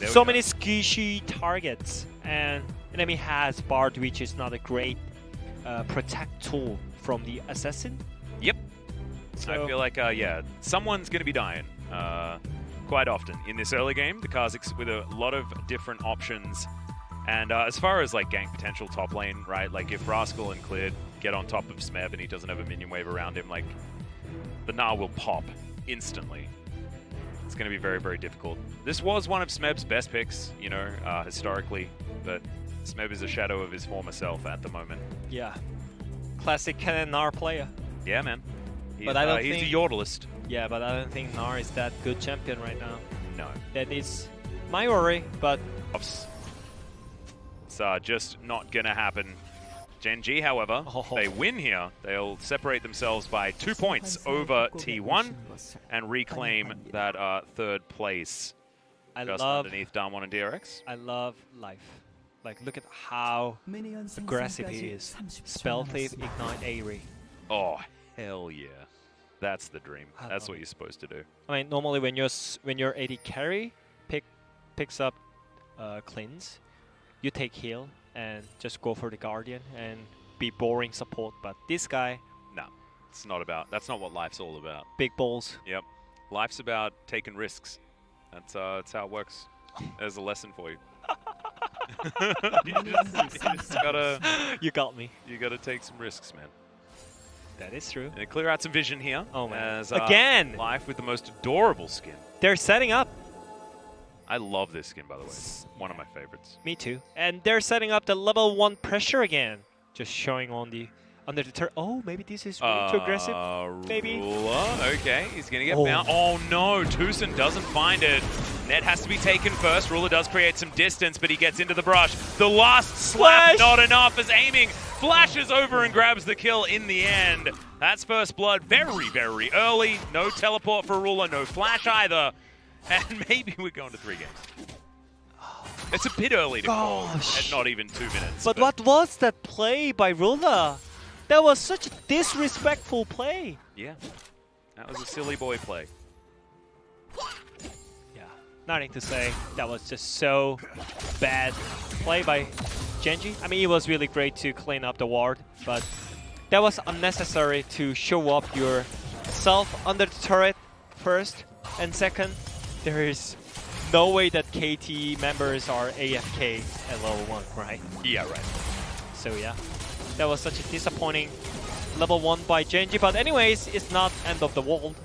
So many squishy targets, and enemy has Bard, which is not a great protect tool from the assassin. Yep. So I feel like, yeah, someone's going to be dying quite often in this early game. The Kha'Zix with a lot of different options. And as far as like gank potential top lane, right? Like if Rascal and Clid get on top of Smeb and he doesn't have a minion wave around him, like the Gnar will pop instantly. It's going to be very, very difficult. This was one of Smeb's best picks, you know, historically, but Smeb is a shadow of his former self at the moment. Yeah, classic Gnar player. Yeah, man. He's, but I don't think he's a yordleist. Yeah, but I don't think Gnar is that good champion right now. No. That is my worry, but It's just not going to happen. Gen.G, however, they win here. They'll separate themselves by 2 points over T1 and reclaim that third place. Just underneath Damwon and DRX. I love life. Like, look at how aggressive he is. Spell Thief, Ignite, Aerie. Oh, hell yeah. That's the dream. That's what you're supposed to do. I mean, normally when your AD carry picks up cleanse, you take heal and just go for the Guardian and be boring support. But this guy, no, it's not about. That's not what life's all about. Big balls. Yep, life's about taking risks. That's how it works. There's a lesson for you. You got me. You gotta take some risks, man. That is true. And clear out some vision here. Oh man! As, again, Life with the most adorable skin. They're setting up. I love this skin, by the way. One of my favorites. Me too. And they're setting up the level 1 pressure again. Just showing on the under the turn. Oh, maybe this is really too aggressive. Maybe. Ruler. Okay, he's gonna get bound. Oh no, TusiN doesn't find it. Net has to be taken first. Ruler does create some distance, but he gets into the brush. The last slap, not enough, as aiming flashes over and grabs the kill in the end. That's first blood very, very early. No teleport for Ruler, no flash either. And maybe we're going to 3 games. It's a bit early to call at not even 2 minutes. But what was that play by Ruler? That was such a disrespectful play. Yeah, that was a silly boy play. Yeah, nothing to say. That was just so bad play by Gen.G. I mean, it was really great to clean up the ward, but that was unnecessary to show up yourself under the turret first, and second, there is no way that KT members are AFK at level 1, right? Yeah, right. So yeah, that was such a disappointing level 1 by Gen.G, but anyways, it's not end of the world.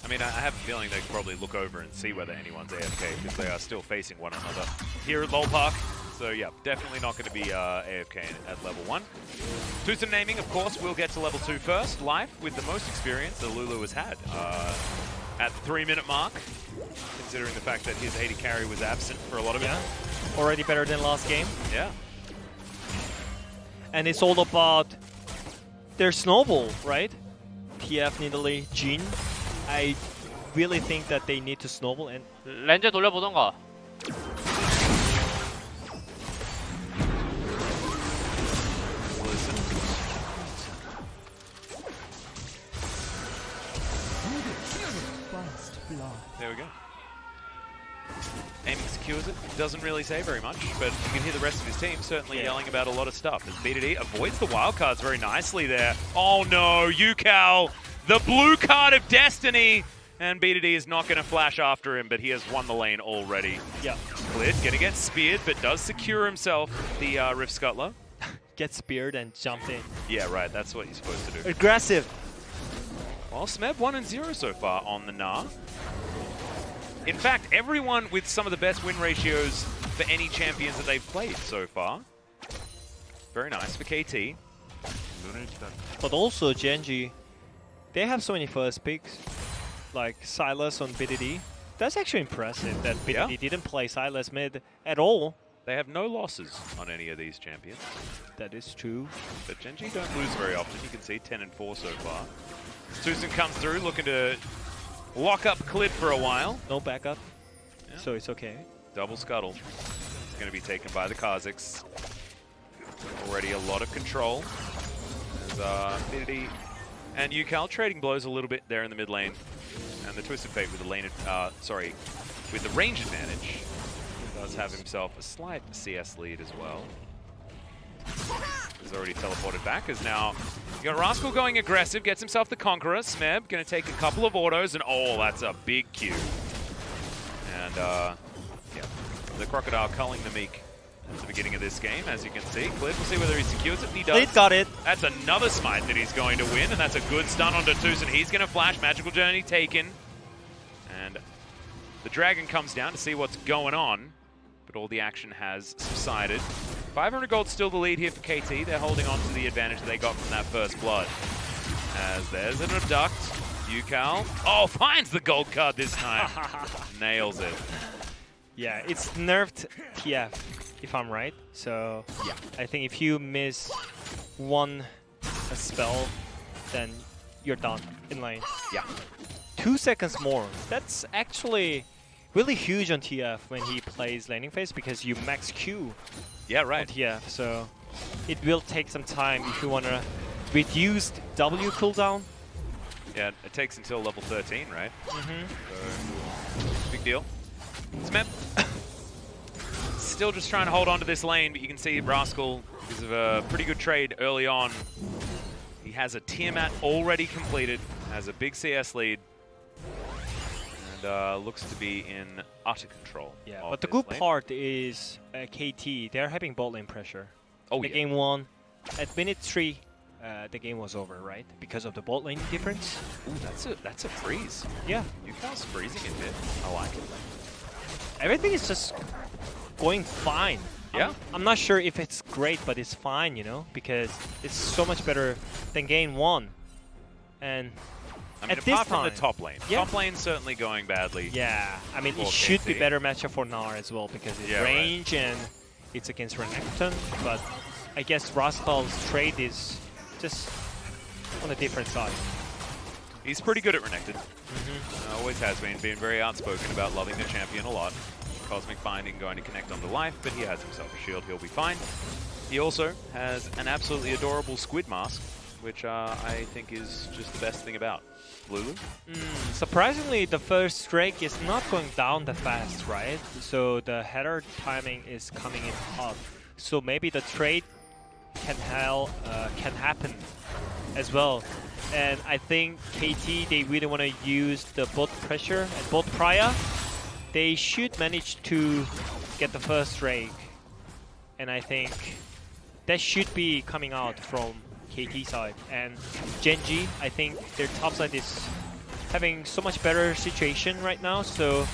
I mean, I have a feeling they could probably look over and see whether anyone's AFK, because they are still facing one another here at LoL Park. So yeah, definitely not going to be AFK at level 1. TusiN naming, of course, will get to level 2 first. Life with the most experience that Lulu has had at the 3-minute mark, considering the fact that his AD carry was absent for a lot of it. Already better than last game. Yeah. And it's all about their snowball, right? PF, Nidalee, Jhin. I really think that they need to snowball and 렌즈 돌려보던가. There we go. Aiming secures it. Doesn't really say very much, but you can hear the rest of his team certainly yelling about a lot of stuff. As BDD avoids the wildcards very nicely there. Oh no, Ucal, the blue card of destiny! And BDD is not going to flash after him, but he has won the lane already. Yeah. Clid gonna get speared, but does secure himself the Rift Scuttler. Get speared and jumped in. Yeah, right, that's what he's supposed to do. Aggressive. Well, Smeb 1-0 so far on the Gnar. In fact, everyone with some of the best win ratios for any champions that they've played so far. Very nice for KT. But also Gen.G, they have so many first picks, like Sylas on BDD. That's actually impressive that BDD didn't play Sylas mid at all. They have no losses on any of these champions. That is true. But Gen.G don't lose very often. You can see 10-4 so far. TusiN comes through looking to lock up Clid for a while. No backup, so it's okay. Double scuttle. It's going to be taken by the Kha'Zix. Already a lot of control. There's BDD and Ucal trading blows a little bit there in the mid lane. And the Twisted Fate with the lane, with the range advantage. Does have himself a slight CS lead as well. He's already teleported back, as now you got Rascal going aggressive, gets himself the Conqueror. Smeb going to take a couple of autos, and oh, that's a big Q. And yeah, the Crocodile culling the Meek at the beginning of this game, as you can see. Clid, we'll see whether he secures it. He does. Clid got it. That's another smite that he's going to win, and that's a good stun onto TusiN. He's going to flash. Magical Journey taken. And the Dragon comes down to see what's going on, but all the action has subsided. 500 gold still the lead here for KT. They're holding on to the advantage they got from that first blood. As there's an abduct. Ucal. Oh, finds the gold card this time. Nails it. Yeah, it's nerfed TF, if I'm right. So yeah, I think if you miss a spell, then you're done in lane. Yeah. 2 seconds more. That's actually really huge on TF when he plays laning phase, because you max Q. Yeah, right. TF, so it will take some time if you want to reduce W cooldown. Yeah, it takes until level 13, right? Mm-hmm. So, big deal. Smeb still just trying to hold on to this lane, but you can see Rascal, because of a pretty good trade early on, he has a Tiamat already completed, has a big CS lead, and looks to be in utter control. Yeah, but the good part is KT, they're having bot lane pressure. Oh, the game 1, at minute 3, the game was over, right? Because of the bot lane difference. Ooh, that's a freeze. Yeah. Ucal's freezing a bit. I like it. Everything is just going fine. Yeah. I'm not sure if it's great, but it's fine, you know, because it's so much better than game 1. And I mean, at apart this from time, the top lane. Yeah. Top lane's certainly going badly. Yeah, I mean, it should be better matchup for Gnar as well, because it's range and it's against Renekton, but I guess Rascal's trade is just on a different side. He's pretty good at Renekton. Always has been very outspoken about loving the champion a lot. Cosmic Binding going to connect onto life, but he has himself a shield, he'll be fine. He also has an absolutely adorable squid mask, which I think is just the best thing about Lulu. Surprisingly, the first Drake is not going down that fast, right? So the header timing is coming in hot. So maybe the trade can happen as well. And I think KT, they really want to use the bot pressure and bot prior. They should manage to get the first Drake. And I think that should be coming out from KT side. And Gen.G, I think their top side is having so much better situation right now. So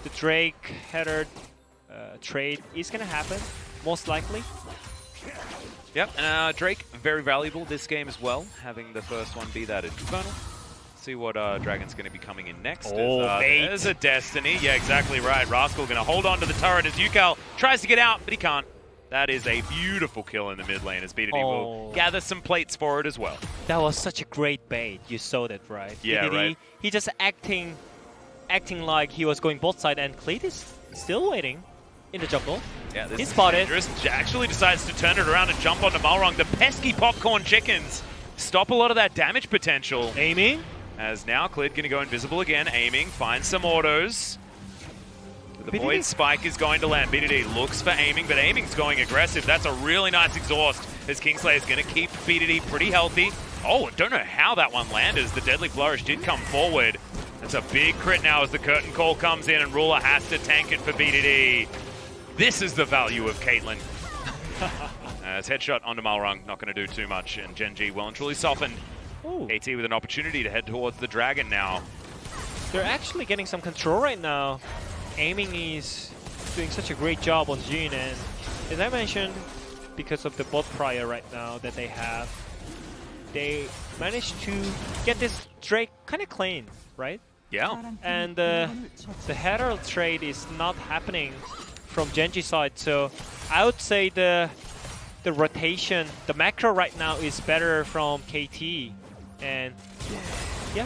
the Drake header trade is going to happen, most likely. Yep, and Drake, very valuable this game as well, having the first one be that Infernal. See what Dragon's going to be coming in next. There's a Destiny. Yeah, exactly right. Rascal going to hold on to the turret as Ucal tries to get out, but he can't. That is a beautiful kill in the mid lane as BDD will gather some plates for it as well. That was such a great bait. You saw that, right? Yeah, BDD, right. He just acting like he was going both side, and Clid is still waiting in the jungle. Yeah, this He's is spotted. dangerous. Actually decides to turn it around and jump onto Marlang. The pesky popcorn chickens stop a lot of that damage potential. Aiming. As now Clid going to go invisible again, aiming, finds some autos. The BDD. Void Spike is going to land. BDD looks for aiming, but aiming's going aggressive. That's a really nice exhaust as Kingslayer is going to keep BDD pretty healthy. Oh, I don't know how that one landed as the Deadly Flourish did come forward. That's a big crit now as the curtain call comes in and Ruler has to tank it for BDD. This is the value of Caitlyn. As headshot onto Marlang, not going to do too much, and Gen.G well and truly softened. KT with an opportunity to head towards the Dragon now. They're actually getting some control right now. Aiming is doing such a great job on Jhin, and as I mentioned, because of the bot prior right now that they have, they managed to get this Drake kind of clean, right? Yeah. And the header trade is not happening from Gen.G side, so I would say the rotation, the macro right now is better from KT, and yeah,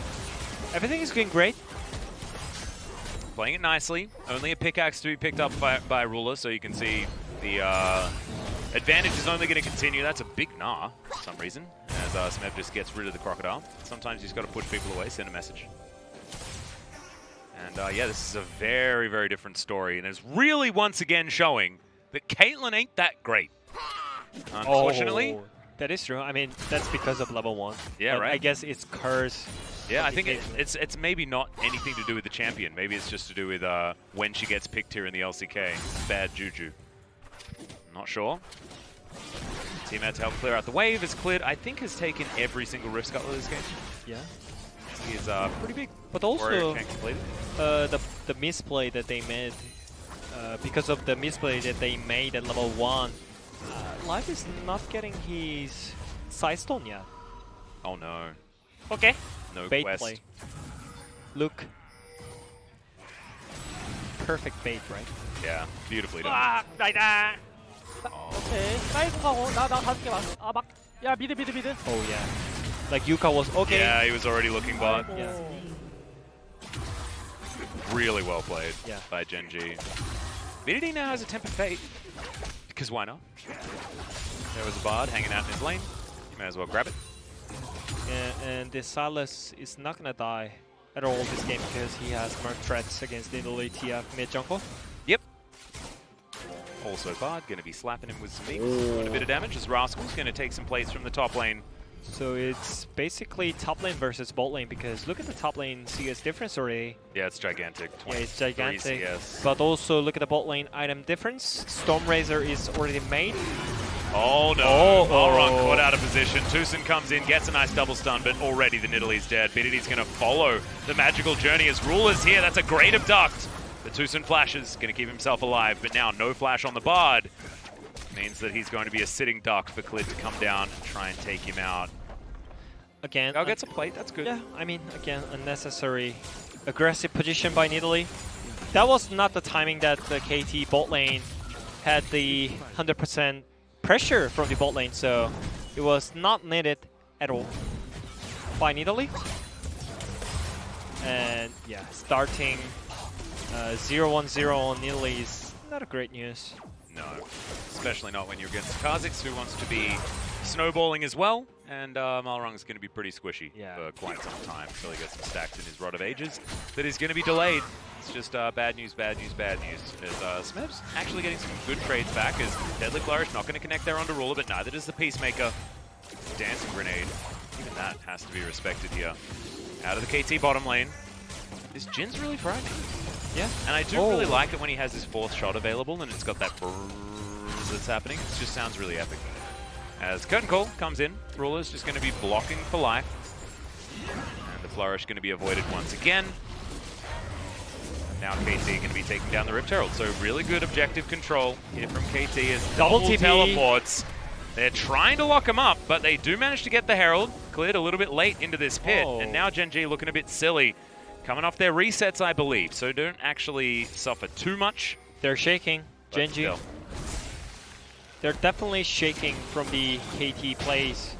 everything is going great. Playing it nicely. Only a pickaxe to be picked up by Ruler, so you can see the advantage is only going to continue. That's a big Gnar for some reason, as Smeb just gets rid of the Crocodile. Sometimes he's got to push people away, send a message. And yeah, this is a very, very different story. And it's really, once again, showing that Caitlyn ain't that great. Unfortunately. Oh, that is true. I mean, that's because of level 1. Yeah, right. I guess it's curse. Yeah, I think it's maybe not anything to do with the champion. Maybe it's just to do with when she gets picked here in the LCK. Bad juju. Not sure. Teammates help clear out the wave as Clid, I think, has taken every single Rift Scuttle this game. Yeah. He is pretty big. But also, the the misplay that they made, because of the misplay that they made at level 1, Life is not getting his side stone yet. Oh no. Okay. No bait quest. play. Look. Perfect bait, right? Yeah, beautifully done. 아, 나이다. Oh. 오케이. 사이드하고 나 다섯 개 왔어. 아, 막. 야, 미드. Oh yeah. Like Ucal was okay. Yeah, he was already looking bot. Yeah. Really well played by Gen.G. BDD now has a Tempered Fate. Because why not? There was a Bard hanging out in his lane. You may as well grab it. Yeah, and this Sylas is not gonna die at all this game because he has more threats against Nidalee TF mid jungle. Yep. Also Bard going to be slapping him with some meat. Doing a bit of damage as Rascal's going to take some plates from the top lane. So it's basically top lane versus bot lane because look at the top lane CS difference already. Yeah, it's gigantic. Yeah, it's gigantic. CS. But also look at the bot lane item difference. Stormrazor is already made. Oh no, Marlang caught out of position. TusiN comes in, gets a nice double stun, but already the Nidalee's dead. BDD's going to follow the magical journey as Ruler's here. That's a great abduct. The TusiN flashes, going to keep himself alive, but now no flash on the Bard. Means that he's going to be a sitting duck for Clid to come down and try and take him out. Again, I'll get some plate, that's good. Yeah, I mean, again, unnecessary aggressive position by Nidalee. That was not the timing that the KT bot lane had the 100% pressure from the bot lane, so it was not needed at all by Nidalee. And yeah, starting 0-1-0 on Nidalee is not a great news. No, especially not when you're against Kha'Zix, who wants to be snowballing as well. And Marlang's going to be pretty squishy for quite some time until he gets some stacks in his Rod of Ages. That is going to be delayed. It's just bad news, bad news, bad news. As Smeb's actually getting some good trades back as Deadly Flourish not going to connect there onto Ruler, but neither does the Peacemaker. Dancing Grenade, even that has to be respected here. Out of the KT bottom lane. This Jhin's really frightening. Yeah. And I do really like it when he has his fourth shot available and it's got that brrrr that's happening. It just sounds really epic. As Curtain Call comes in, Ruler's just going to be blocking for life. And the Flourish going to be avoided once again. Now KT going to be taking down the Rift Herald. So really good objective control here from KT as double TP teleports. They're trying to lock him up, but they do manage to get the Herald. Cleared a little bit late into this pit. And now Gen.G looking a bit silly. Coming off their resets, I believe, so don't actually suffer too much. They're shaking, Gen.G. They're definitely shaking from the KT plays.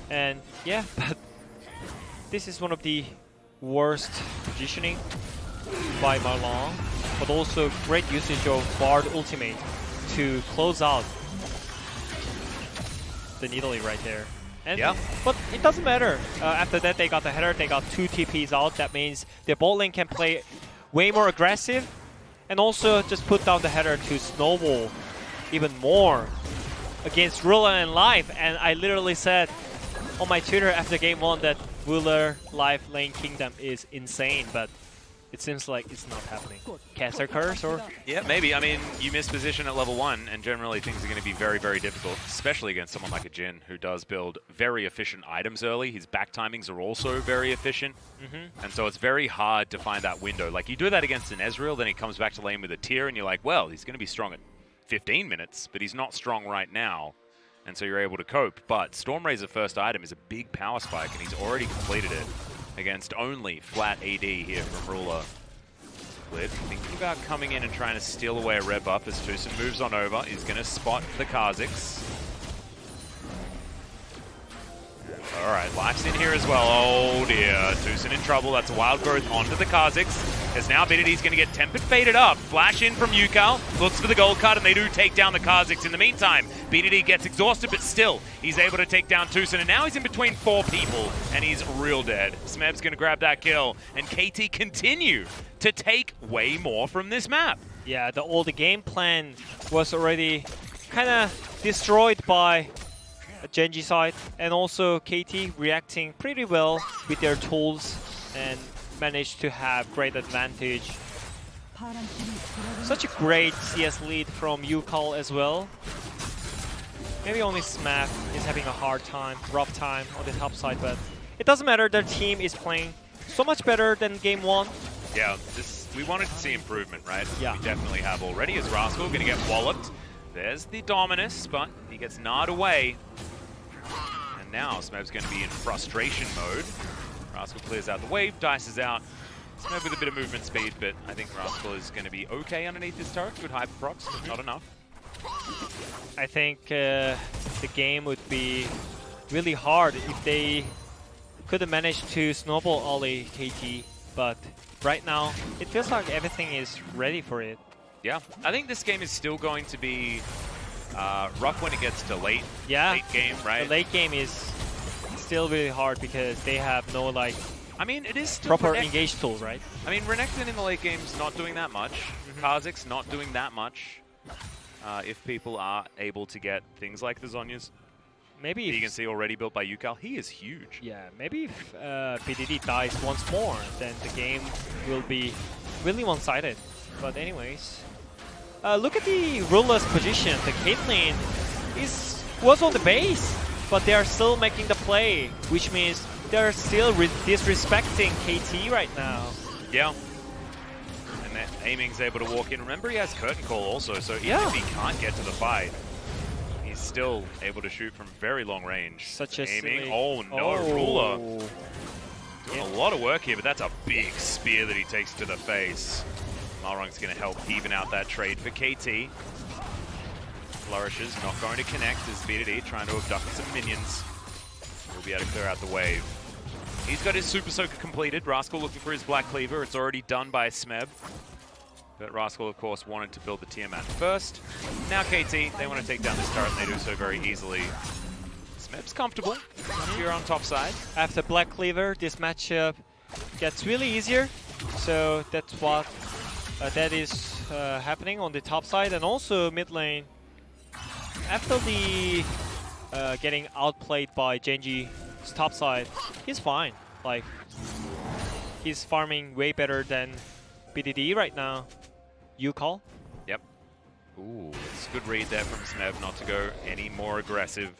And yeah, but this is one of the worst positioning by Marlang, but also great usage of Bard ultimate to close out the Nidalee right there. And but it doesn't matter. After that, they got the header, they got 2 TPs out. That means the bot lane can play way more aggressive and also just put down the header to snowball even more against Ruler and Life. And I literally said on my Twitter after game 1 that Ruler, Life, Lane Kingdom is insane, but it seems like it's not happening. Cancer curse or? Yeah, maybe. I mean, you miss position at level 1, and generally things are going to be very, very difficult, especially against someone like a Jhin, who does build very efficient items early. His back timings are also very efficient, and so it's very hard to find that window. Like, you do that against an Ezreal, then he comes back to lane with a tier, and you're like, well, he's going to be strong at 15 minutes, but he's not strong right now, and so you're able to cope. But Stormrazor first item is a big power spike, and he's already completed it against only flat AD here from Ruler. Clid thinking about coming in and trying to steal away a red buff as TusiN moves on over. He's going to spot the Kha'Zix. Alright, Life's in here as well. Oh dear, TusiN in trouble. That's a wild growth onto the Kha'Zix. As now BDD's going to get Tempered Fated up. Flash in from Ucal, looks for the gold card, and they do take down the Kha'Zix. In the meantime, BDD gets exhausted, but still, he's able to take down TusiN, and now he's in between 4 people, and he's real dead. Smeb's going to grab that kill, and KT continue to take way more from this map. Yeah, the game plan was already kind of destroyed by Gen.G side, and also KT reacting pretty well with their tools and managed to have great advantage. Such a great CS lead from Ucal as well. Maybe only Smeb is having a hard time, rough time on the top side, but it doesn't matter. Their team is playing so much better than game 1. Yeah, we wanted to see improvement, right? Yeah. We definitely have already, as Rascal going to get walloped. There's the Dominus, but he gets gnarred away. And now Smeb's going to be in frustration mode. Rascal clears out the wave, dices out. Smeb with a bit of movement speed, but I think Rascal is going to be okay underneath this turret. Good hyper procs, but not enough. I think the game would be really hard if they could have managed to snowball Ollie KT, but right now it feels like everything is ready for it. Yeah, I think this game is still going to be rough when it gets to late game, right? The late game is still really hard because they have no I mean, it is still proper engage tools, right? I mean, Renekton in the late game's not doing that much. Kha'Zix not doing that much. If people are able to get things like the Zhonya's. Maybe you can see already built by Ucal. He is huge. Yeah, maybe if BDD dies once more, then the game will be really one-sided. But anyways, look at the Ruler's position. The Caitlyn was on the base, but they are still making the play, which means they're still disrespecting KT right now. Yeah. And that Aiming's able to walk in. Remember, he has Curtain Call also, so even if he can't get to the fight, he's still able to shoot from very long range. Such a Aiming. silly... Oh no, Ruler. Doing a lot of work here, but that's a big spear that he takes to the face. Marlang's going to help even out that trade for KT. Flourishes, not going to connect as BDD trying to abduct some minions. We'll be able to clear out the wave. He's got his Super Soaker completed. Rascal looking for his Black Cleaver. It's already done by Smeb. But Rascal, of course, wanted to build the Tiamat first. Now KT, they want to take down this turret, and they do so very easily. Smeb's comfortable up here on top side. After Black Cleaver, this matchup gets really easier. So that's what that is happening on the top side, and also mid lane. After the getting outplayed by Gen.G's top side, he's fine. Like, he's farming way better than BDD right now. Ucal. Yep. Ooh, it's a good read there from Smeb not to go any more aggressive.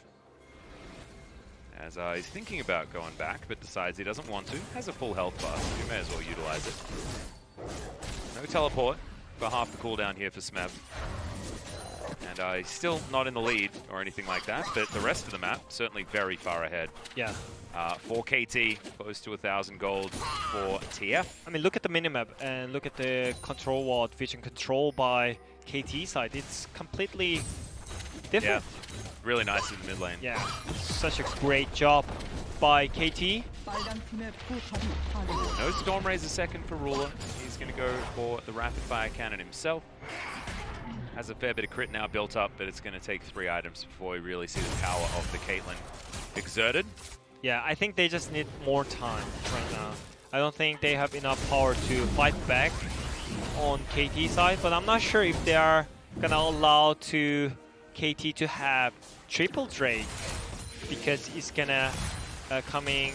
As he's thinking about going back, but decides he doesn't want to. Has a full health bar, so you may as well utilize it. No teleport for half the cooldown here for Smeb. And he's still not in the lead or anything like that, but the rest of the map certainly very far ahead. Yeah. For KT, close to 1,000 gold for TF. I mean, look at the minimap and look at the control ward, vision control by KT side. It's completely different. Yeah. Really nice in the mid lane. Yeah, such a great job by KT. No Storm Razor second for Ruler. He's going to go for the Rapid Fire Cannon himself. Has a fair bit of crit now built up, but it's going to take 3 items before we really see the power of the Caitlyn exerted. Yeah, I think they just need more time right now. I don't think they have enough power to fight back on KT side, but I'm not sure if they are going to allow to KT to have triple Drake, because it's going to coming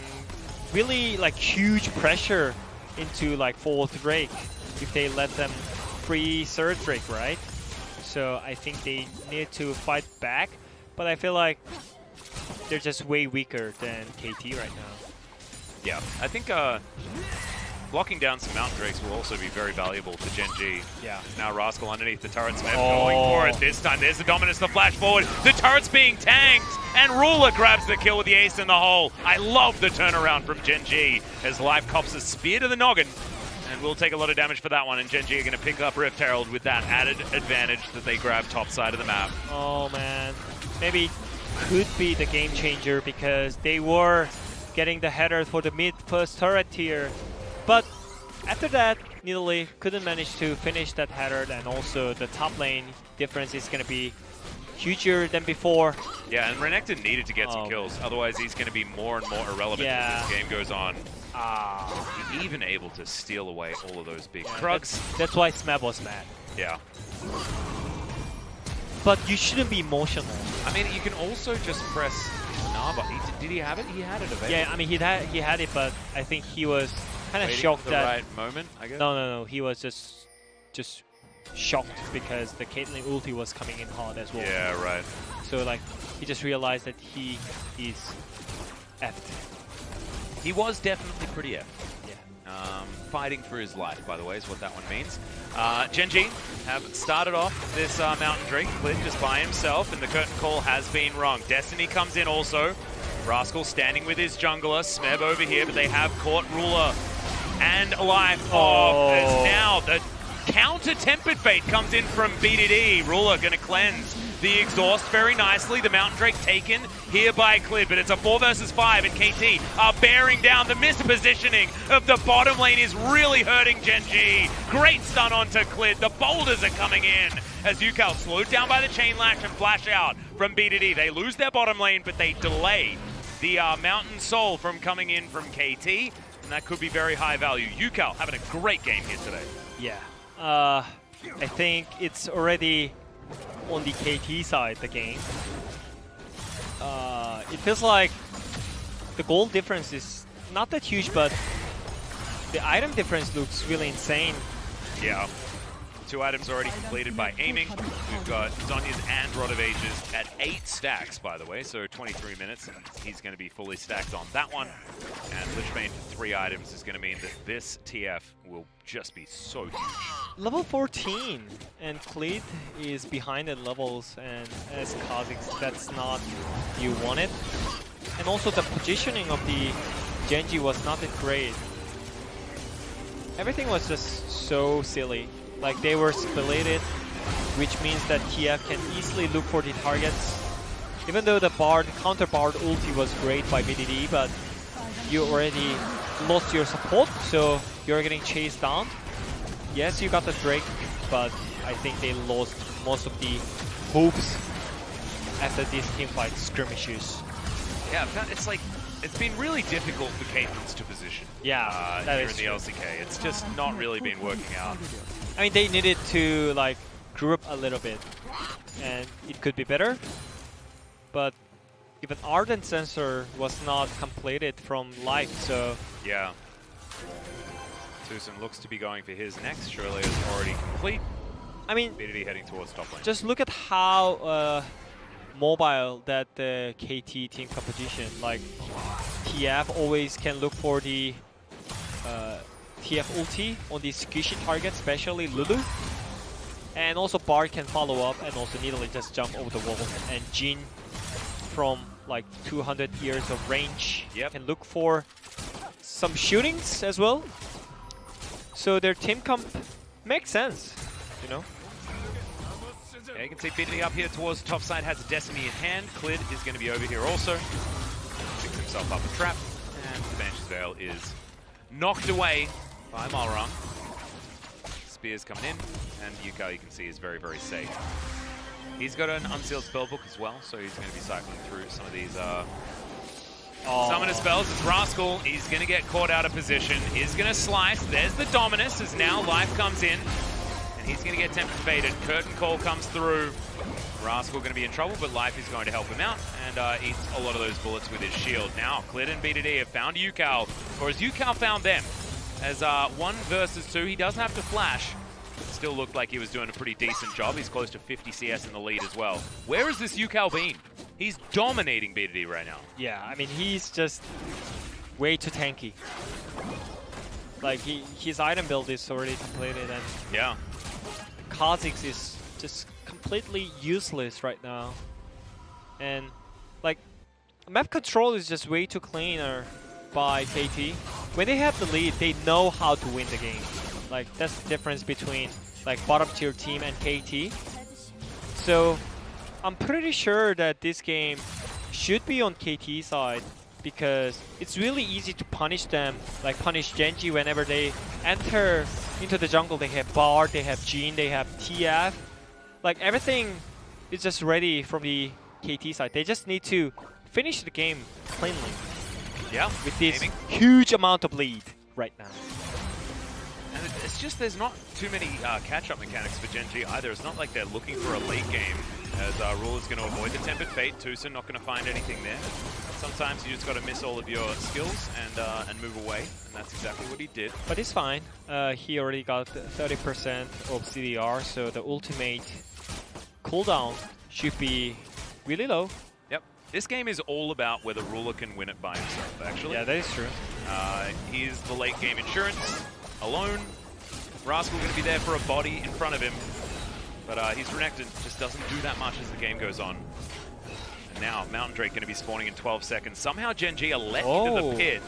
really like huge pressure into like fourth Drake if they let them free third Drake, right? So I think they need to fight back, but I feel like they're just way weaker than KT right now. Yeah, I think blocking down some Mountain Drakes will also be very valuable to Gen.G. Yeah. Now Rascal underneath the turret, Smeb going for it this time. There's the Dominus, the flash forward. The turret's being tanked, and Ruler grabs the kill with the ace in the hole. I love the turnaround from Gen.G as Live cops a spear to the noggin. And we'll take a lot of damage for that one, and Gen.G are going to pick up Rift Herald with that added advantage that they grab top side of the map. Oh man, maybe could be the game changer, because they were getting the header for the mid first turret here. But after that, Nidalee couldn't manage to finish that header, and also the top lane difference is going to be huger than before. Yeah, and Renekton needed to get some kills. Otherwise, he's going to be more and more irrelevant as this game goes on. Even able to steal away all of those big Krugs. That's why Smeb was mad. Yeah. But you shouldn't be emotional. I mean, you can also just press Gnar. Did he have it? He had it available. Yeah, I mean, he had it, but I think he was kind of shocked for the that... right moment, I guess? No. He was just shocked because the Caitlyn ulti was coming in hard as well. Yeah, right. So, like, he just realized that he is effed. He was definitely pretty effed. Yeah. Fighting for his life, by the way, is what that one means. Gen.G have started off this Mountain Drake. Clid just by himself, and the curtain call has been rung. Destiny comes in also. Rascal standing with his jungler. Smeb over here, but they have caught Ruler and Life off. As now the counter Tempered Fate comes in from BDD. Ruler going to cleanse the exhaust very nicely. The Mountain Drake taken here by Clid, but it's a 4 versus 5, and KT are bearing down. The mispositioning of the bottom lane is really hurting Gen.G. Great stun onto Clid. The boulders are coming in as Ucal slowed down by the chain lash and flash out from BDD. They lose their bottom lane, but they delay the Mountain Soul from coming in from KT, and that could be very high value. Ucal having a great game here today. Yeah. I think it's already on the KT side, the game. It feels like the gold difference is not that huge, but the item difference looks really insane. Yeah. 2 items already completed by aiming. We've got Zhonya's and Rod of Ages at 8 stacks, by the way, so 23 minutes, and he's going to be fully stacked on that one. And Lichbane for 3 items is going to mean that this TF will just be so huge. Level 14, and Clid is behind in levels, and as Kha'Zix, that's not you wanted. And also the positioning of the Gen.G was not that great. Everything was just so silly. Like, they were splitted, which means that TF can easily look for the targets. Even though the counter Bard ulti was great by BDD, but you already lost your support, so you're getting chased down. Yes, you got the Drake, but I think they lost most of the hopes after these teamfight skirmishes. Yeah, it's like, it's been really difficult for Caitlyn's to position. Yeah, here in the LCK. It's just not really been working out. I mean, they needed to like group a little bit, and it could be better. But even Ardent Sensor was not completed from Life, so yeah. TusiN looks to be going for his next. Surely is already complete. I mean, BDD heading towards top lane. Just look at how mobile that the KT team composition. Like TF always can look for the TF ulti on the squishy target, especially Lulu. And also Bard can follow up, and also Nidalee just jump over the wall. And Jhin from like 200 years of range can look for some shootings as well. So their team comp makes sense, you know? Yeah, you can see BDD up here towards the top side, has a Destiny in hand. Clid is going to be over here also. Picks himself up a trap, and Banshee's Veil is knocked away by Marlang. Spears coming in, and Ucal, you can see, is very, very safe. He's got an unsealed spellbook as well, so he's going to be cycling through some of these summoner spells. It's Rascal. He's going to get caught out of position. He's going to slice. There's the Dominus as now Life comes in, and he's going to get Tempered Fated. Curtain Call comes through. Rascal going to be in trouble, but Life is going to help him out and eats a lot of those bullets with his shield. Now, Clid and BDD have found Ucal, or as Ucal found them, as 1 versus 2. He doesn't have to flash. Still looked like he was doing a pretty decent job. He's close to 50 CS in the lead as well. Where has this Ucal been? He's dominating BDD right now. Yeah, I mean, he's just way too tanky. Like, his item build is already completed, and yeah, Kha'Zix is just completely useless right now. And, like, map control is just way too cleaner by KT. When they have the lead, they know how to win the game. Like, that's the difference between, like, bottom tier team and KT. So, I'm pretty sure that this game should be on KT side, because it's really easy to punish them, like punish Gen.G whenever they enter into the jungle. They have Bard, they have Jhin, they have TF. Like, everything is just ready from the KT side. They just need to finish the game cleanly. Yeah, with this huge amount of lead right now. And it's just there's not too many catch-up mechanics for Gen.G either. It's not like they're looking for a late game, as Ruler's going to avoid the Tempered Fate. TusiN not going to find anything there. Sometimes you just got to miss all of your skills and move away, and that's exactly what he did. But it's fine. He already got 30% of CDR, so the ultimate cooldown should be really low. Yep. This game is all about whether Ruler can win it by himself, actually. Yeah, that is true. He is the late game insurance, alone. Rascal going to be there for a body in front of him. But his Renekton just doesn't do that much as the game goes on. And now, Mountain Drake going to be spawning in 12 seconds. Somehow Gen.G are let into the pit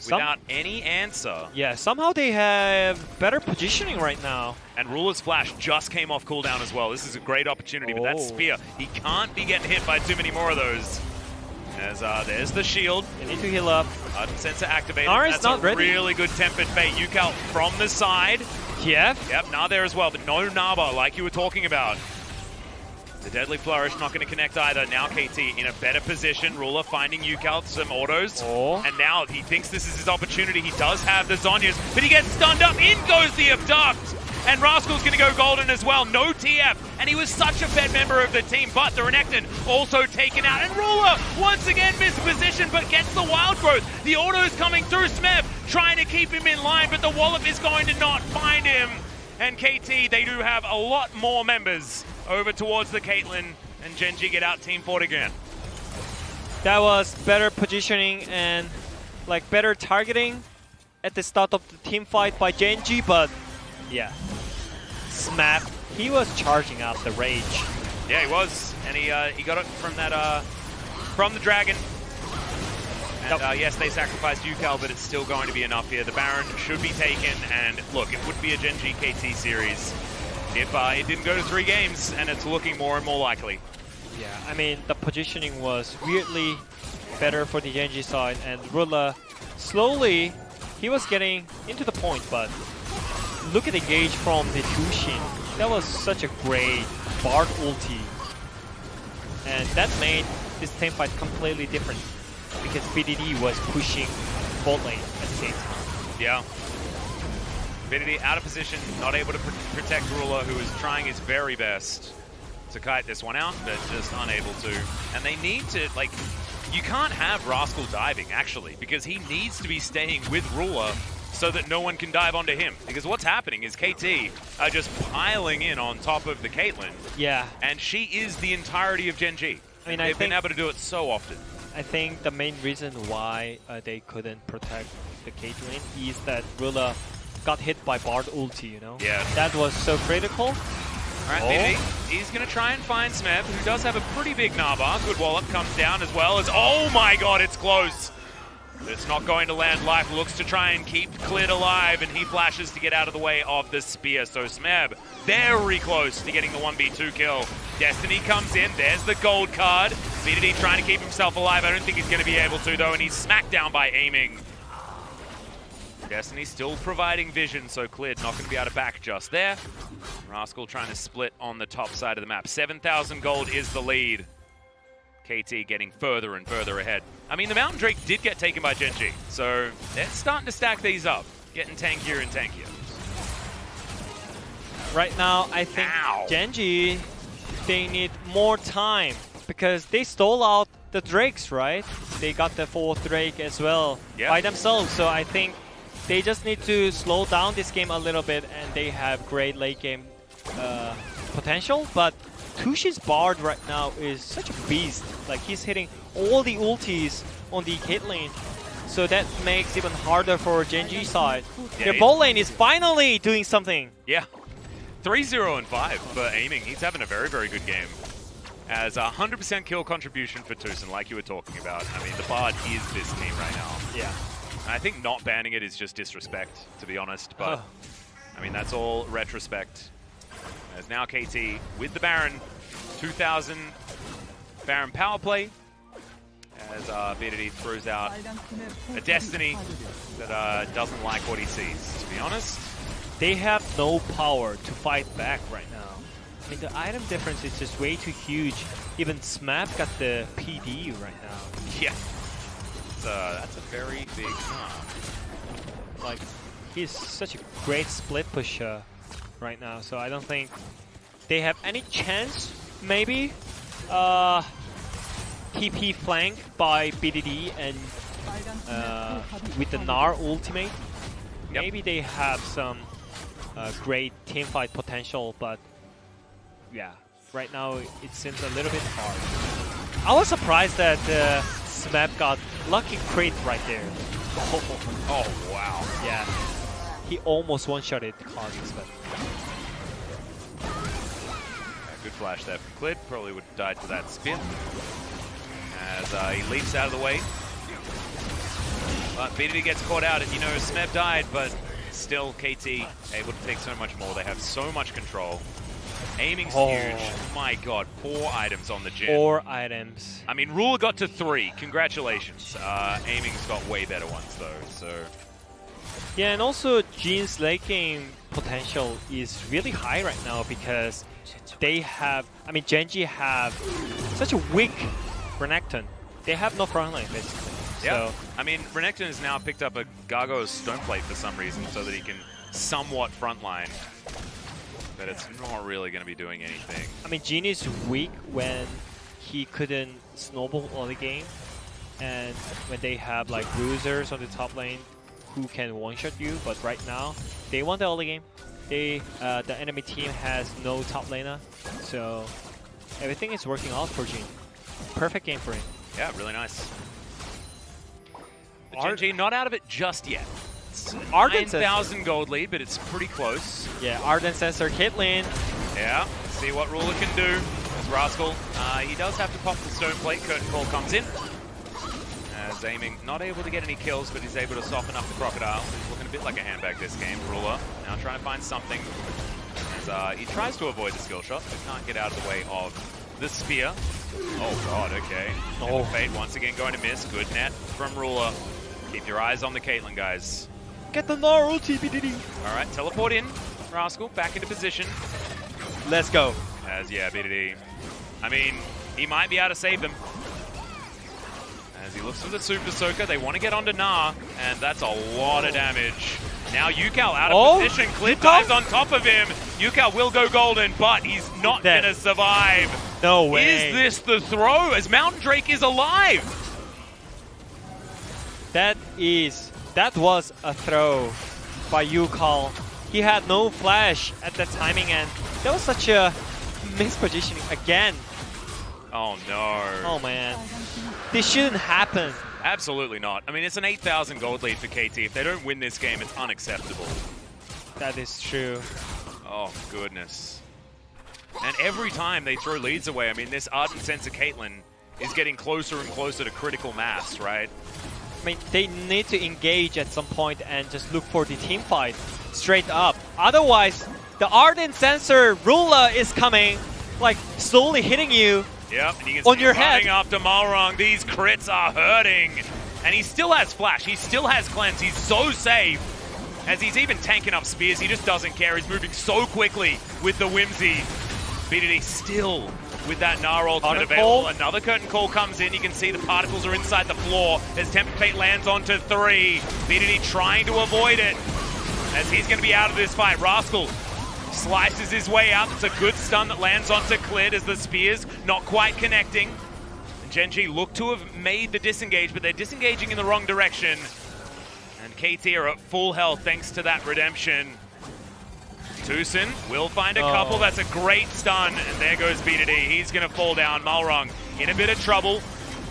without any answer. Yeah, somehow they have better positioning right now. And Ruler's Flash just came off cooldown as well. This is a great opportunity, but that Spear, he can't be getting hit by too many more of those. As there's the shield. They need to heal up. Sensor activated. Gnar is That's not a ready. really good Tempered Fate. Ucal from the side. Yep, Gnar there as well, but no Naba like you were talking about. The Deadly Flourish not going to connect either. Now KT in a better position. Ruler finding Ucal some autos. And now he thinks this is his opportunity. He does have the Zhonya's, but he gets stunned up. In goes the Abduct. And Rascal's going to go golden as well. No TF. And he was such a fed member of the team. But the Renekton also taken out. And Ruler once again missed position, but gets the wild growth. The auto's coming through. Smeb trying to keep him in line, but the Wallop is going to not find him. And KT, they do have a lot more members over towards the Caitlyn. And Gen.G get out team fought again. that was better positioning and like better targeting at the start of the team fight by Gen.G, but yeah. Smeb, he was charging out the rage. Yeah, he was, and he got it from that from the dragon. And yes, they sacrificed Ucal, but it's still going to be enough here. The Baron should be taken, and look, it would be a Gen.G KT series if it didn't go to 3 games, and it's looking more and more likely. Yeah, I mean, the positioning was weirdly better for the Gen.G side, and Ruler slowly, he was getting into the point, but look at the gauge from the TusiN. That was such a great Bard ulti. And that made this team fight completely different because BDD was pushing bot lane at the same time. Yeah. BDD out of position, not able to protect Ruler, who is trying his very best to kite this one out, but just unable to. And they need to, like, you can't have Rascal diving, actually, because he needs to be staying with Ruler so that no one can dive onto him. Because what's happening is KT are just piling in on top of the Caitlyn. Yeah. And she is the entirety of Gen.G. I mean, they've been able to do it so often. I think the main reason why they couldn't protect the Caitlyn is that Ruler got hit by Bard ulti, you know? Yeah. That was so critical. Alright, BDD, he's going to try and find Smeb, who does have a pretty big Naba. Good Wallop comes down as well as, oh my god, it's close. But it's not going to land. Life looks to try and keep Clid alive, and he flashes to get out of the way of the spear. So Smeb, very close to getting the 1v2 kill. Destiny comes in, there's the gold card. BDD trying to keep himself alive. I don't think he's going to be able to, though, and he's smacked down by aiming. Destiny still providing vision, so Clid not going to be able to back just there. Rascal trying to split on the top side of the map. 7,000 gold is the lead. KT getting further and further ahead. I mean, the Mountain Drake did get taken by Gen.G, so they're starting to stack these up. Getting tankier and tankier. Right now, I think Gen.G, they need more time because they stole out the Drakes, right? They got the 4th Drake as well by themselves, so I think they just need to slow down this game a little bit, and they have great late game potential, but TusiN's Bard right now is such a beast. Like, he's hitting all the ultis on the Caitlyn, so that makes it even harder for Gen.G side. Their bot lane is finally doing something. Yeah, 3-0 and 5 for aiming. He's having a very, very good game. As a 100% kill contribution for TusiN, like you were talking about. I mean, the Bard is this team right now. Yeah. And I think not banning it is just disrespect, to be honest, but I mean, that's all retrospect. As now KT with the Baron, 2,000 Baron power play. As BDD throws out a Destiny that doesn't like what he sees, to be honest. They have no power to fight back right now. I mean, the item difference is just way too huge. Even Smeb got the PD right now. Yeah. That's a very big knock. Like, he's such a great split pusher right now, so I don't think they have any chance, maybe. TP flank by BDD and with the Gnar ultimate. Yep. Maybe they have some great teamfight potential, but yeah, right now it seems a little bit hard. I was surprised that Smeb got lucky crit right there. Oh wow. Yeah, he almost one-shotted Kha'Zix, but good flash there from Clid. Probably would have died to that spin. As he leaps out of the way. But BDD gets caught out, and you know, Smeb died, but still KT able to take so much more. They have so much control. Aiming's huge. My god, 4 items on the Jhin. 4 items. I mean, Ruler got to 3. Congratulations. Aiming's got way better ones, though, so... Yeah, and also Jhin's late game potential is really high right now because they have... I mean, Gen.G have such a weak Renekton. They have no frontline, basically. Yeah, so, I mean, Renekton has now picked up a Gargo's Stoneplate for some reason so that he can somewhat frontline. But it's not really going to be doing anything. I mean, Jhin is weak when he couldn't snowball all the game. And when they have like bruisers on the top lane who can one-shot you. But right now, they won the early game. The enemy team has no top laner. So everything is working out for Jhin. Perfect game for him. Yeah, really nice. Gen.G not out of it just yet. 9,000 gold lead, but it's pretty close. Yeah, Ardent Sensor, Caitlyn. Yeah, see what Ruler can do. As Rascal, he does have to pop the stone plate. Curtain Call comes in. As aiming, not able to get any kills, but he's able to soften up the Crocodile. He's looking a bit like a handbag this game. Ruler now trying to find something. As he tries to avoid the skill shot, but can't get out of the way of the spear. Oh god, okay. Oh. Fate once again going to miss. Good net from Ruler. Keep your eyes on the Caitlyn, guys. Get the Gnar ulti, BDD. Alright, teleport in. Rascal back into position. Let's go. As, yeah, BDD. I mean, he might be able to save them. As he looks for the Super Soaker, they want to get onto Gnar, and that's a lot of damage. Now Ucal out of position. Clid dives on top of him. Ucal will go golden, but he's not going to survive. No way. Is this the throw? As Mountain Drake is alive. That was a throw by Ucal. He had no flash at that timing, and that was such a mispositioning again. Oh no. Oh man. This shouldn't happen. Absolutely not. I mean, it's an 8,000 gold lead for KT. If they don't win this game, it's unacceptable. That is true. Oh, goodness. And every time they throw leads away, I mean, this Ardent Sensor Caitlyn is getting closer and closer to critical mass, right? I mean, they need to engage at some point and just look for the team fight straight up. Otherwise, the Ardent Sensor Ruler is coming, like, slowly hitting you. Yep, and you can on your head. After Marlang, these crits are hurting. And he still has flash, he still has cleanse, he's so safe. As he's even tanking up spears, he just doesn't care. He's moving so quickly with the Whimsy. BDD still with that Gnar ultimate available. Another Curtain Call comes in. You can see the particles are inside the floor as Temper Fate lands onto 3. BDD trying to avoid it as he's going to be out of this fight. Rascal slices his way out. It's a good stun that lands onto Clid as the spears not quite connecting. And Gen.G look to have made the disengage, but they're disengaging in the wrong direction. And KT are at full health thanks to that redemption. TusiN will find a couple. That's a great stun. And there goes BDD. He's going to fall down. Marlang in a bit of trouble.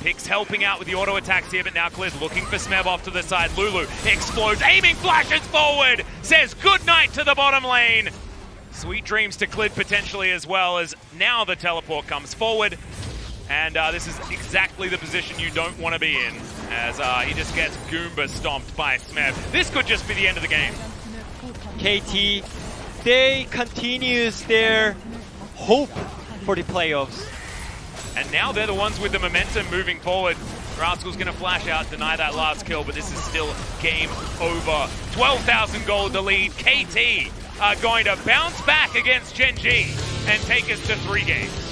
Pix helping out with the auto attacks here, but now Clid looking for Smeb off to the side. Lulu explodes, aiming, flashes forward, says goodnight to the bottom lane. Sweet dreams to Clid potentially as well, as now the teleport comes forward. And this is exactly the position you don't want to be in, as he just gets Goomba stomped by Smeb. This could just be the end of the game. KT, they continues their hope for the playoffs. And now they're the ones with the momentum moving forward. Rascal's going to flash out, deny that last kill, but this is still game over. 12,000 gold to lead. KT are going to bounce back against Gen.G. and take us to 3 games.